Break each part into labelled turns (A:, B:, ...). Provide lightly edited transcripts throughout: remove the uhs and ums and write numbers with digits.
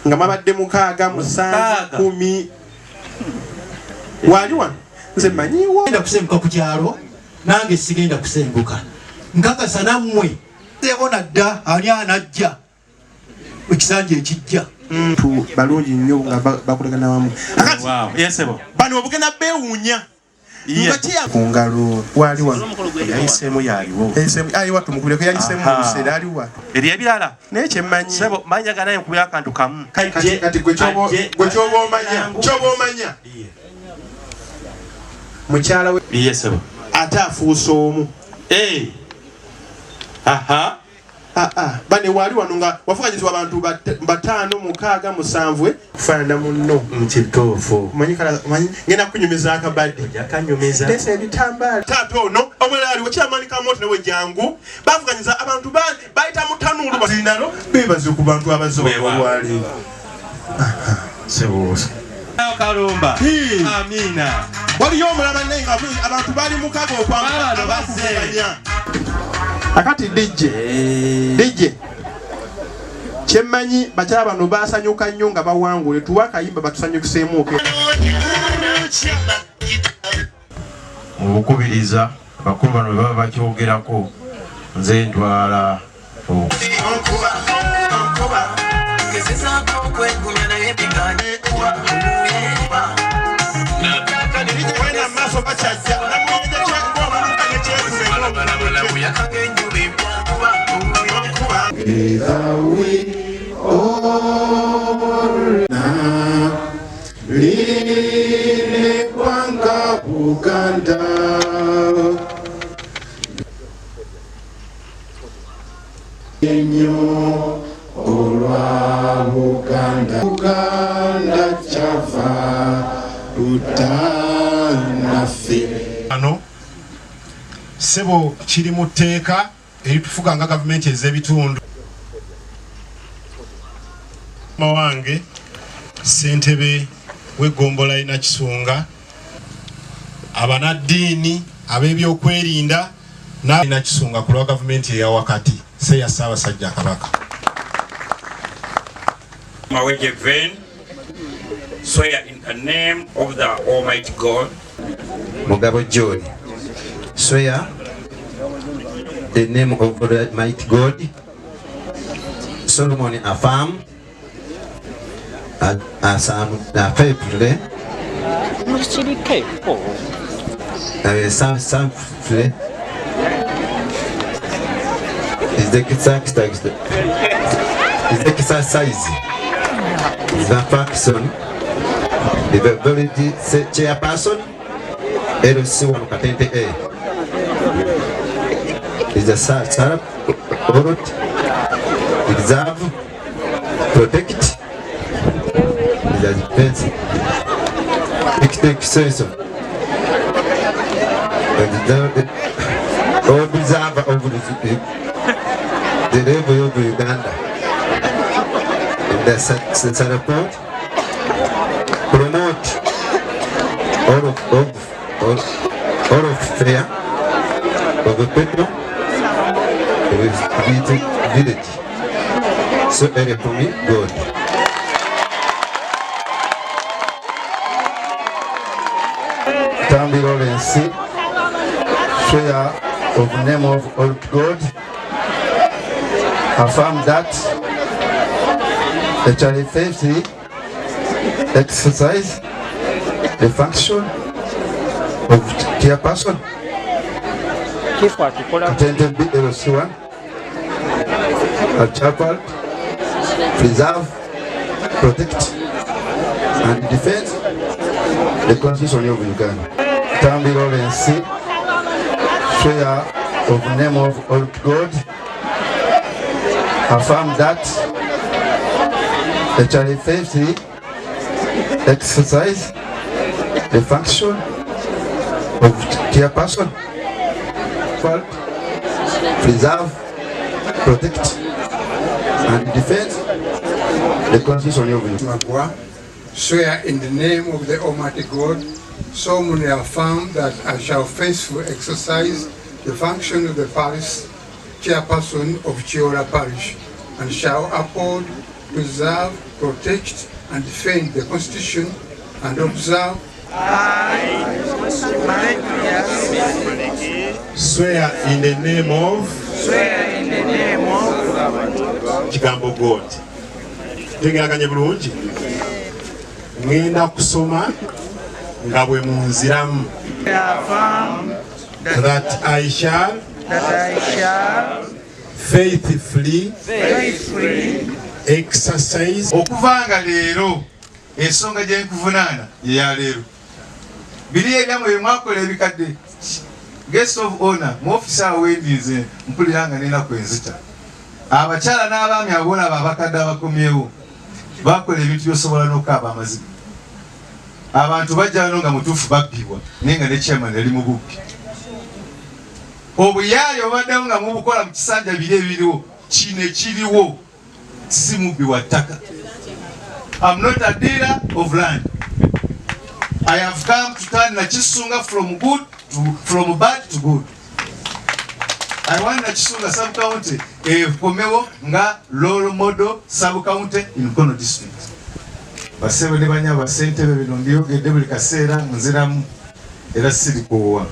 A: nga mabadde mukaaga musanvu 10 wali wano nze manyiwo
B: ngenda kusenguka ku kyalo nange sigenda kusenguka nkakasa nammwe ebona dda ani anajja ekisanja ekijja
A: balungi nnyo nga bakolagana wamu
C: bano obugenda beewuunya
A: ku ngalo wali wano
C: yayiseemu yaliwo
A: aliwa tumukubireko yayiseemu mu biseera aliwa
C: eri ebirala
A: naye kyemmanyi
C: sebo manyaga naye nkubira akantu kamu
A: kati gwe kyoba omanya mukyala we
C: sebo
A: ate afuusa omu bane wali wano nga wafukanyizibwa abantu 5, 6, 7 kufaanana munno
C: mukituufu
A: ngenda kunyumiza akabadde tesa ebitambaala taata ono omwera aliwo kyamaani kamoto newe jangu bafukanyiza abantu bayita mu tanuulu bazinalo bebaze ku bantu abazowali
C: Kalumba amina
A: waliyo omulaba naye nga abantu bali mukago okwambala bakuvuganya akati DJ kyemmanyi bakyala bano basanyuka nnyo nga bawangule tuwa akayimba batusanyukiseemu
D: okukubiriza bakulu bano bwe baba bakyogerako nze ntwala
A: lile kwanga Buganda enyo olwa Buganda chava utanafe
E: ano sebo kiri mu tteeka eritufuga nga gavumenti ez'ebitundu mawange ssentebe w'eggombolola ina Kisunga abanaddiini ab'ebyokwerinda n'ina Kisunga ku lwa gavumenti eya wakati seya Ssaabasajja Kabaka
F: Maweje Ven swear in the name of the Almighty God
G: Mugabo John swear the name of the Almighty God. Solomon affirm faithfully is the exercise the faction the ability chairperson LC1 Katente A is the Sarap Reserve Protect the defense extension and the observer of the level of Uganda in the support promote all of fair of the people with village so area for me God Tambi Lawrence swear of the name of old God affirm that the child faithfully exercise the function of chairperson attended BLC1 at chapel preserve protect and defend the Constitution of Uganda. Tambi Lawrence swear of the name of old God affirm that the child faithfully exercise the function of chairperson, preserve, protect, and defend the Constitution of
H: Uganda. Swear in the name of the Almighty God, solemnly affirm that I shall faithfully exercise the function of the parish chairperson of Chiola Parish and shall uphold preserve, protect, and defend the Constitution and observe.
E: Swear in the name of. Kigambo God. Tegeraganye bulungi. Ngenda kusoma nga bwe munziramu. That I shall faithfully exercise.
I: Okuvanga leero ensonga gye nkuvunaana ye ya leero. Biri ebyammwe bye mwakola ebikadde. Guest of honor mu officer awendinze mpuliranga n'ennaku enzita. Abakyala n'abaami abolaba abakadde abakomyewo bakola ebintu byosobola n'okukaaba amazima. Abantu bajja wano nga mutuufu babbibwa naye nga ne chairman yali mu bubbi. Obuyaayo obaddewo nga mubukola mu kisanja biri ebiriwo kino ekiriwo si mubbi wa ttaka. I'm not a dealer of land. I have come to turn Nakisunga from bad to good. I want Nakisunga sub-county komewo nga role model sub-county in Kono district. Basebe ne banya basentebe bino mbiyogedde buli kaseera nziramu era sirikuwa.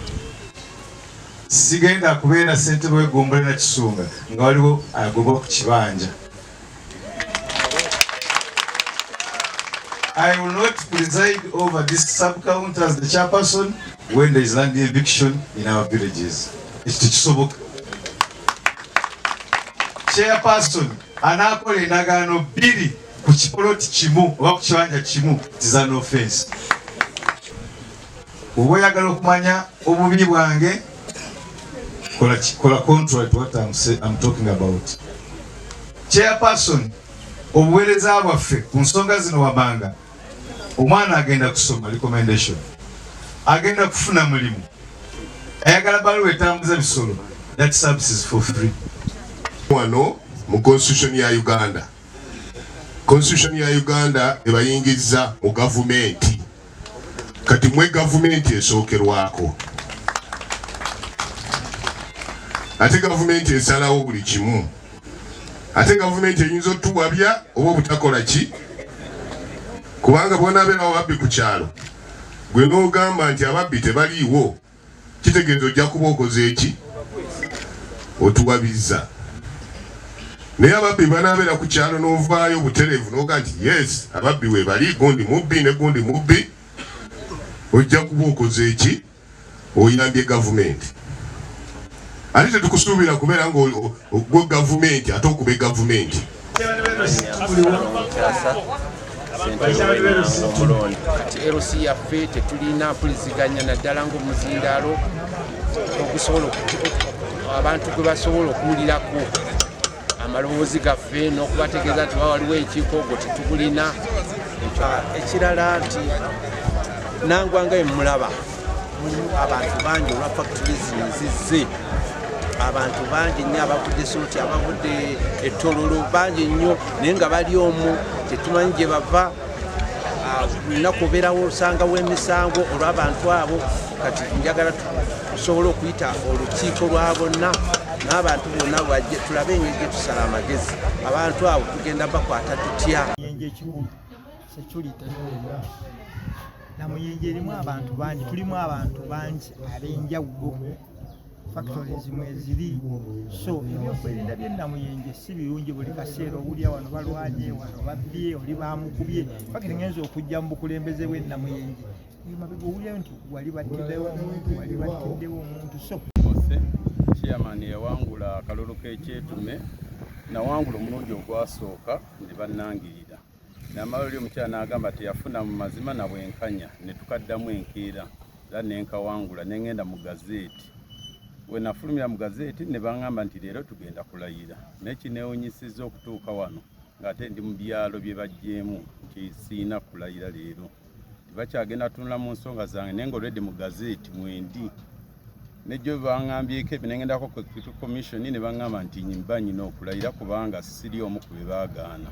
I: Sigenda kubeera ssentebe w'eggombolola Nakisunga nga waliwo agoba ku kibanja. I will not preside over this sub-county as the chairperson when there is land eviction in our villages. Ekisoboka. Chairperson anaakola endagaano bbiri ku kipoloti kimu oba ku kibanja kimu is an offense. Oba oyagala okumanya obubi bwange kola contrary to what I'm talking about. Chairperson, obuweereza bwaffe ku nsonga zino wabanga omwana agenda kusoma recommendation, agenda kufuna mulimu, ayagala baluwa etambuza bisolo, that service is for free.
E: Wano mu constitution ya Uganda. Constitution ya Uganda ebayingiza mu gavumenti. Kati mwe gavumenti esookerwako. Ate gavumenti esalawo buli kimu. Ate gavumenti eyinza otuwabya oba obutakola ki? Kubanga bw'onaabeera ababbi ku kyalo, gwe n'ogamba nti ababbi tebaliiwo, kitegeeza ojja kuba okoze eki? Otuwabizza. Naye ababbi banaabeera ku kyalo n'ovaayo butereevu n'oga nti yes, ababbi we bali, gundi mubbi ne gundi mubbi, ojja kuba okoze eki? Oyambye gavumenti. Ate tetukusuubira kubeera ng'ogwe gavumenti ate okuba gavumenti.
J: Kati LC yaffe tetulina mpuliziganya naddala ng'omuzindaalo okusobola abantu gwe basobola okuwulirako amaloboozi gaffe n'okubategeeza nti waliwo enkiiko ogwo tetugulina. Ekirala nti nangwanga emulaba mulimu abantu bangi olwa factory zino zizze, abantu bangi nnyo abavudde Soroti, abavudde Ettololo bangi nnyo, naye nga bali omwo tetumanyi gye bava. Lunaku obeerawo osangawo emisango olw'abantu abo. Kati njagala tusobole okuyita olukiiko lwa bonna n'abantu bonna bwajje tulabe engeri gye tusala amagezi. Abantu abo tugenda bakwata tutya.
K: Namuyenje erimu abantu bangi, tulimu abantu bangi ab'enjawulo, factory zimwe eziri. So ebyokwerinda by'e Namuyenje si birungi buli kaseera owulya wano balwaje, wano babbye, oli bamukubye. Fakati ngenza okujja mu bukulembeze bw'e Namuyenje emabega owulya nti wali battiddewo omuntu. So
L: chairman yawangula akalulu k'ekyetume, nawangula omulundi ogwasooka ne bannangirira. Namaloli omukyala n'agamba teyafuna mu mazima na bwenkanya, ne tukaddamu enkeera era nenkawangula ne ngenda mu gazeeti. We nafulumira mu gazeeti ne baŋŋamba nti leero tugenda kulayira. Naye kineewunyisizza okutuuka wano ng'ate ndi mu byalo bye bajjeemu nti siina kulayira leero. Tebakyagenda tunula mu nsonga zange naye ng'olwedde mu gazeeti mwendi. Nejjo baŋŋambyeko ebyo ne ngendako ku commission ne baŋŋamba nti mba nyina okulayira kubanga siri omu ku be baagaana.